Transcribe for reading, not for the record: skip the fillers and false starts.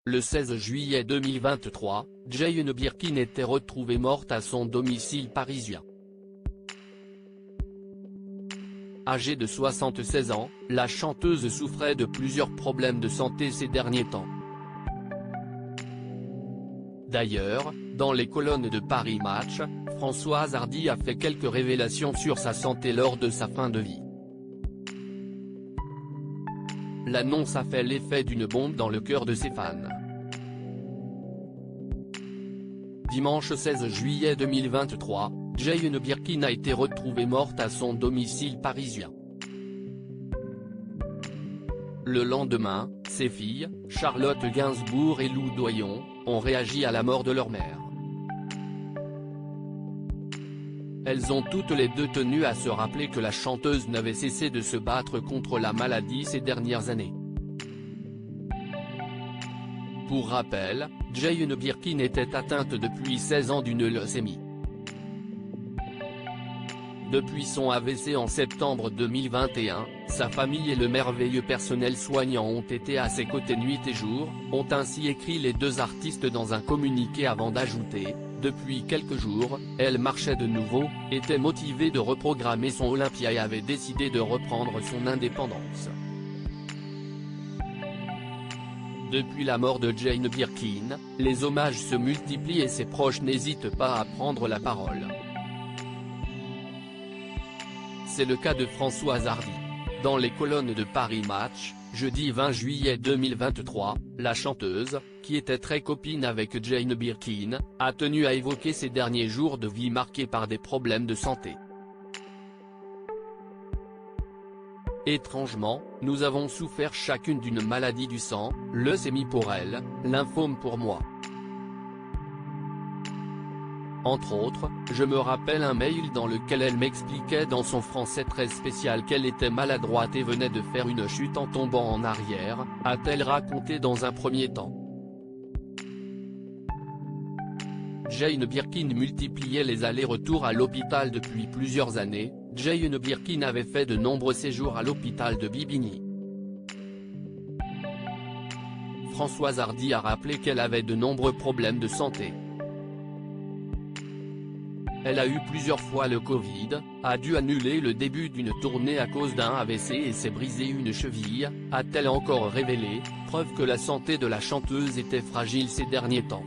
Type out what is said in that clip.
Le 16 juillet 2023, Jane Birkin était retrouvée morte à son domicile parisien. Âgée de 76 ans, la chanteuse souffrait de plusieurs problèmes de santé ces derniers temps. D'ailleurs, dans les colonnes de Paris Match, Françoise Hardy a fait quelques révélations sur sa santé lors de sa fin de vie. L'annonce a fait l'effet d'une bombe dans le cœur de ses fans. Dimanche 16 juillet 2023, Jane Birkin a été retrouvée morte à son domicile parisien. Le lendemain, ses filles, Charlotte Gainsbourg et Lou Doyon, ont réagi à la mort de leur mère. Elles ont toutes les deux tenu à se rappeler que la chanteuse n'avait cessé de se battre contre la maladie ces dernières années. Pour rappel, Jane Birkin était atteinte depuis 16 ans d'une leucémie. Depuis son AVC en septembre 2021, sa famille et le merveilleux personnel soignant ont été à ses côtés nuit et jour, ont ainsi écrit les deux artistes dans un communiqué avant d'ajouter: depuis quelques jours, elle marchait de nouveau, était motivée de reprogrammer son Olympia et avait décidé de reprendre son indépendance. Depuis la mort de Jane Birkin, les hommages se multiplient et ses proches n'hésitent pas à prendre la parole. C'est le cas de Françoise Hardy. Dans les colonnes de Paris Match, jeudi 20 juillet 2023, la chanteuse, qui était très copine avec Jane Birkin, a tenu à évoquer ses derniers jours de vie marqués par des problèmes de santé. Étrangement, nous avons souffert chacune d'une maladie du sang, leucémie pour elle, lymphome pour moi. Entre autres, je me rappelle un mail dans lequel elle m'expliquait dans son français très spécial qu'elle était maladroite et venait de faire une chute en tombant en arrière, a-t-elle raconté dans un premier temps. Jane Birkin multipliait les allers-retours à l'hôpital depuis plusieurs années. Jane Birkin avait fait de nombreux séjours à l'hôpital de Bibigny. Françoise Hardy a rappelé qu'elle avait de nombreux problèmes de santé. Elle a eu plusieurs fois le Covid, a dû annuler le début d'une tournée à cause d'un AVC et s'est brisé une cheville, a-t-elle encore révélé, preuve que la santé de la chanteuse était fragile ces derniers temps.